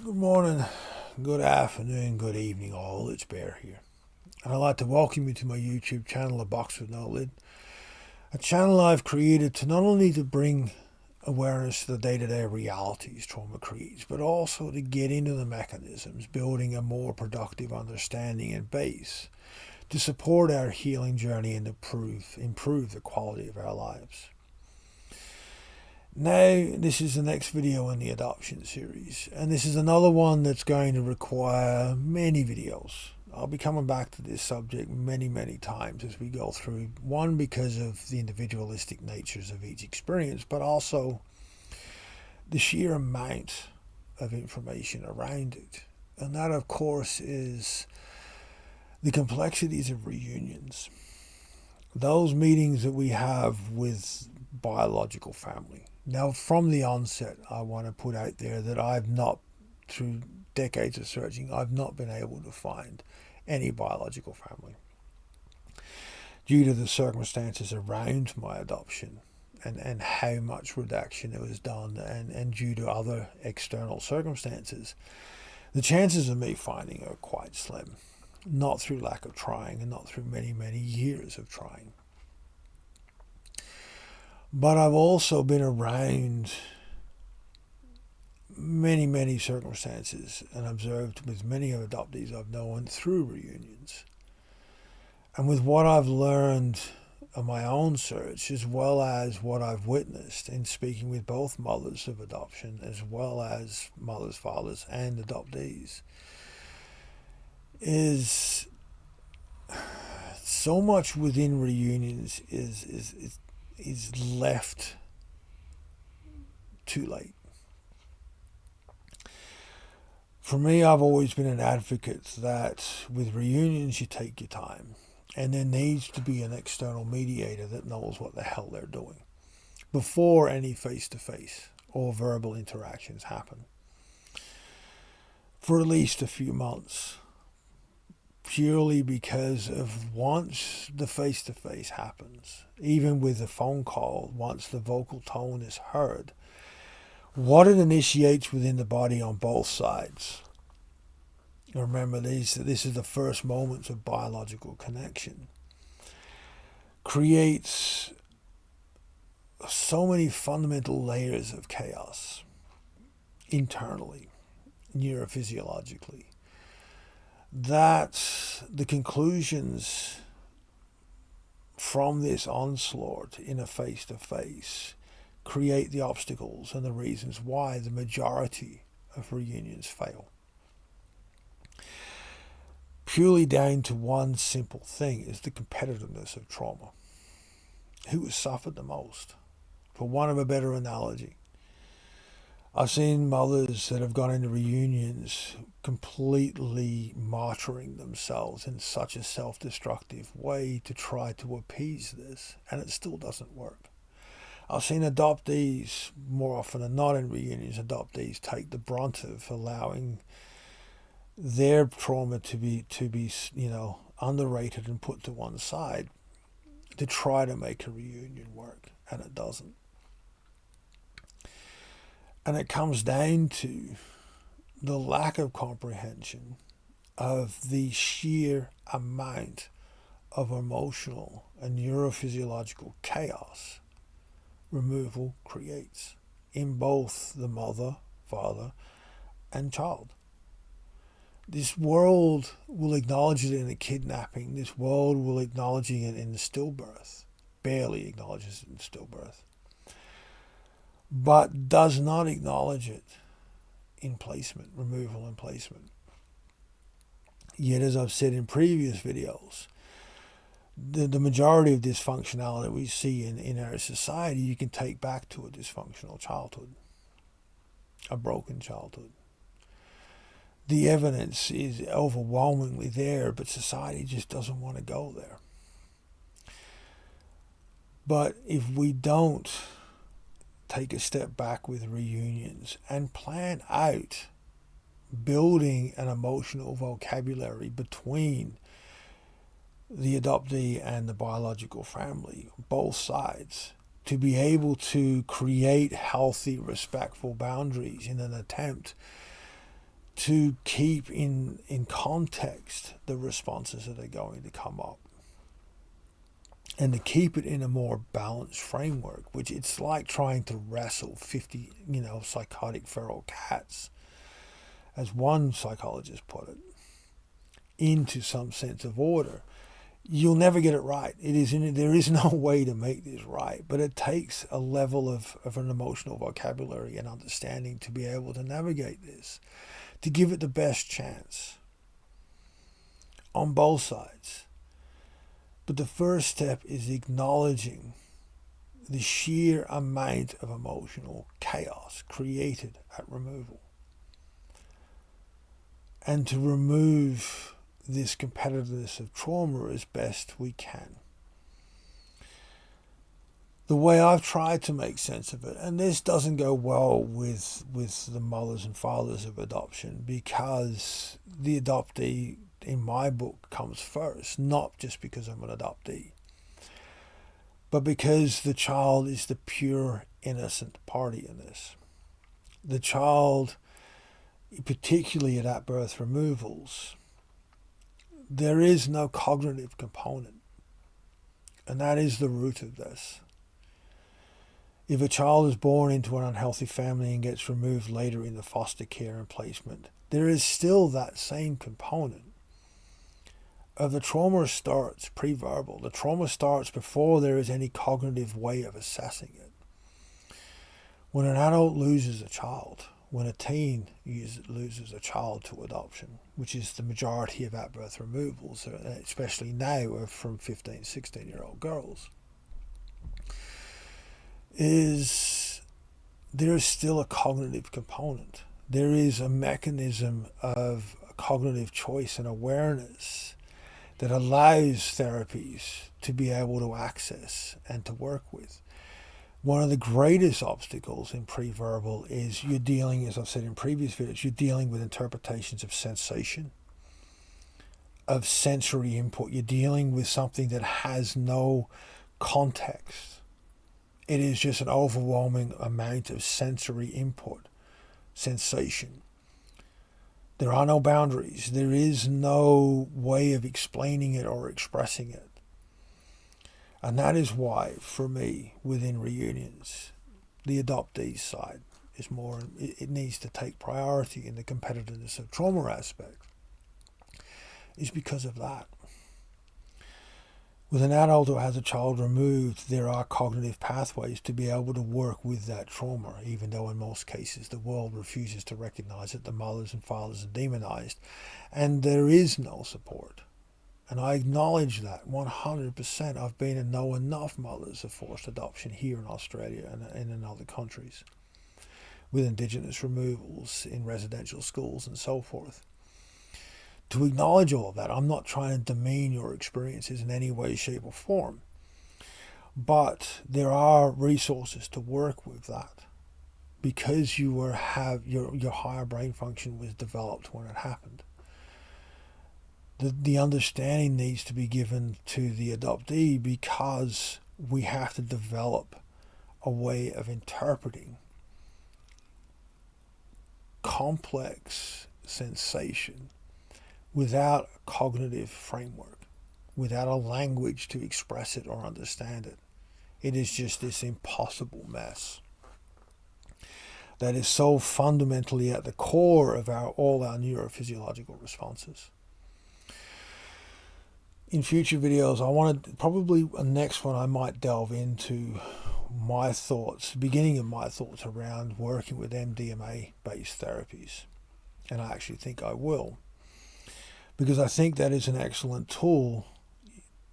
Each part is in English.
Good morning, good afternoon, good evening all, it's Bear here. And I'd like to welcome you to my YouTube channel, aboxwithnolid, a channel I've created to not only to bring awareness to the day-to-day realities trauma creates, but also to get into the mechanisms, building a more productive understanding and base to support our healing journey and improve the quality of our lives. Now, this is the next video in the adoption series, and this is another one that's going to require many videos. I'll be coming back to this subject many times as we go through, one because of the individualistic natures of each experience, but also the sheer amount of information around it. And that, of course, is the complexities of reunions. Those meetings that we have with biological family. Now, from the onset, I want to put out there that I've not, through decades of searching, I've not been able to find any biological family due to the circumstances around my adoption and how much redaction it was done and due to other external circumstances. The chances of me finding are quite slim, not through lack of trying and not through many years of trying. But I've also been around many circumstances and observed with many of adoptees I've known through reunions. And with what I've learned on my own search, as well as what I've witnessed in speaking with both mothers of adoption, as well as mothers, fathers, and adoptees, is so much within reunions is left too late. For me, I've always been an advocate that with reunions you take your time, and there needs to be an external mediator that knows what the hell they're doing before any face-to-face or verbal interactions happen for at least a few months, purely because of once the face-to-face happens, even with the phone call, once the vocal tone is heard, what it initiates within the body on both sides. Remember, this is the first moments of biological connection. Creates so many fundamental layers of chaos internally, neurophysiologically, that the conclusions from this onslaught in a face-to-face create the obstacles and the reasons why the majority of reunions fail. Purely down to one simple thing is the competitiveness of trauma. Who has suffered the most? For want of a better analogy, I've seen mothers that have gone into reunions completely martyring themselves in such a self-destructive way to try to appease this, and it still doesn't work. I've seen adoptees, more often than not in reunions, adoptees take the brunt of allowing their trauma to be underrated and put to one side to try to make a reunion work, and it doesn't. And it comes down to the lack of comprehension of the sheer amount of emotional and neurophysiological chaos removal creates in both the mother, father, and child. This world will acknowledge it in the kidnapping. This world will acknowledge it in the stillbirth. Barely acknowledges it in stillbirth. But does not acknowledge it in placement, removal and placement. Yet, as I've said in previous videos, the majority of dysfunctionality we see in our society, you can take back to a dysfunctional childhood, a broken childhood. The evidence is overwhelmingly there, but society just doesn't want to go there. But if we don't take a step back with reunions and plan out building an emotional vocabulary between the adoptee and the biological family, both sides, to be able to create healthy, respectful boundaries in an attempt to keep in context the responses that are going to come up, and to keep it in a more balanced framework, which it's like trying to wrestle 50, psychotic feral cats, as one psychologist put it, into some sense of order. You'll never get it right. There is no way to make this right, but it takes a level of an emotional vocabulary and understanding to be able to navigate this, to give it the best chance on both sides. But the first step is acknowledging the sheer amount of emotional chaos created at removal, and to remove this competitiveness of trauma as best we can. The way I've tried to make sense of it, and this doesn't go well with the mothers and fathers of adoption, because the adoptee in my book comes first, not just because I'm an adoptee, but because the child is the pure innocent party in this. The child, particularly at birth removals, there is no cognitive component, and that is the root of this. If a child is born into an unhealthy family and gets removed later in the foster care and placement, there is still that same component of the trauma starts pre-verbal. The trauma starts before there is any cognitive way of assessing it. When an adult loses a child, when a teen loses a child to adoption, which is the majority of at-birth removals, especially now, are from 15, 16-year-old girls, there is still a cognitive component. There is a mechanism of cognitive choice and awareness that allows therapies to be able to access and to work with. One of the greatest obstacles in pre-verbal is you're dealing, as I've said in previous videos, you're dealing with interpretations of sensation, of sensory input. You're dealing with something that has no context. It is just an overwhelming amount of sensory input, sensation. There are no boundaries. There is no way of explaining it or expressing it. And that is why, for me, within reunions, the adoptee side is more, it needs to take priority in the competitiveness of trauma aspect, is because of that. With an adult who has a child removed, there are cognitive pathways to be able to work with that trauma, even though in most cases the world refuses to recognize it. The mothers and fathers are demonized, and there is no support. And I acknowledge that 100%. I've been and know enough mothers of forced adoption here in Australia and in other countries, with Indigenous removals in residential schools and so forth, to acknowledge all of that. I'm not trying to demean your experiences in any way, shape, or form, but there are resources to work with that, because your higher brain function was developed when it happened. The understanding needs to be given to the adoptee, because we have to develop a way of interpreting complex sensation without a cognitive framework, without a language to express it or understand it. It is just this impossible mess that is so fundamentally at the core of all our neurophysiological responses. In future videos, I wanted, probably a next one, I might delve into my thoughts, beginning of my thoughts around working with MDMA-based therapies. And I actually think I will, because I think that is an excellent tool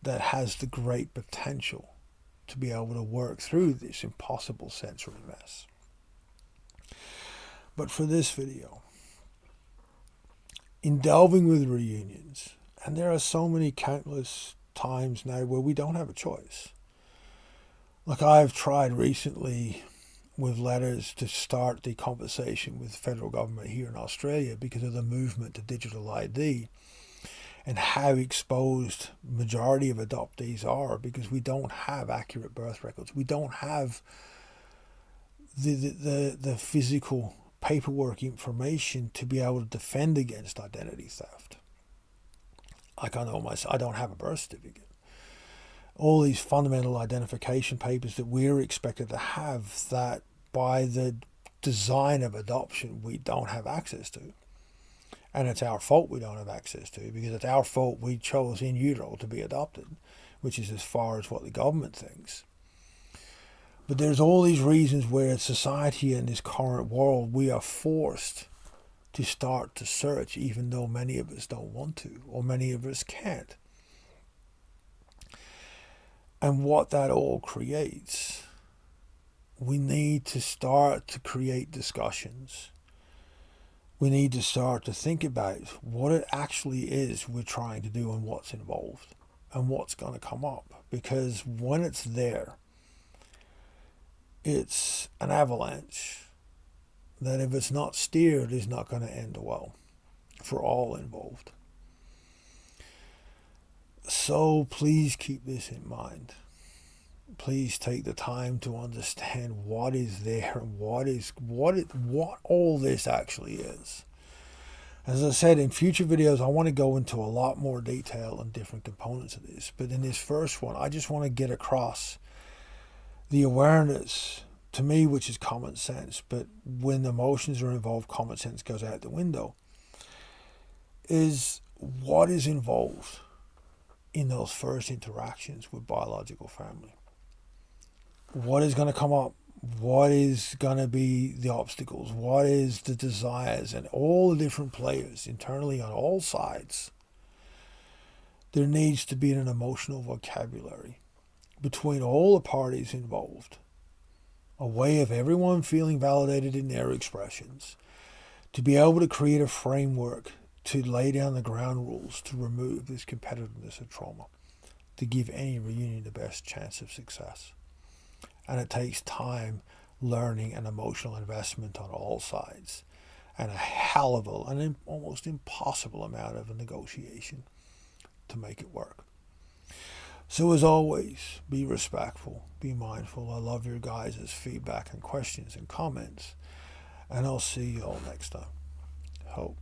that has the great potential to be able to work through this impossible sensory mess. But for this video, in delving with reunions, and there are so many countless times now where we don't have a choice. Like, I've tried recently with letters to start the conversation with the federal government here in Australia because of the movement to digital ID and how exposed majority of adoptees are, because we don't have accurate birth records. We don't have the physical paperwork information to be able to defend against identity theft. Like I know myself, I don't have a birth certificate. All these fundamental identification papers that we're expected to have, that by the design of adoption we don't have access to. And it's our fault we don't have access to, because it's our fault we chose in utero to be adopted, which is as far as what the government thinks. But there's all these reasons where society in this current world, we are forced to start to search, even though many of us don't want to, or many of us can't. And what that all creates, we need to start to create discussions. We need to start to think about what it actually is we're trying to do and what's involved and what's going to come up. Because when it's there, it's an avalanche that if it's not steered is not going to end well for all involved. So please keep this in mind. Please take the time to understand what is there and what all this actually is. As I said, in future videos, I want to go into a lot more detail on different components of this. But in this first one, I just want to get across the awareness, to me, which is common sense. But when emotions are involved, common sense goes out the window. Is what is involved in those first interactions with biological family. What is going to come up? What is going to be the obstacles? What is the desires? And all the different players internally on all sides. There needs to be an emotional vocabulary between all the parties involved. A way of everyone feeling validated in their expressions. To be able to create a framework to lay down the ground rules to remove this competitiveness of trauma. To give any reunion the best chance of success. And it takes time, learning, and emotional investment on all sides. And a hell of an almost impossible amount of a negotiation to make it work. So as always, be respectful, be mindful. I love your guys' feedback and questions and comments. And I'll see you all next time. Hope.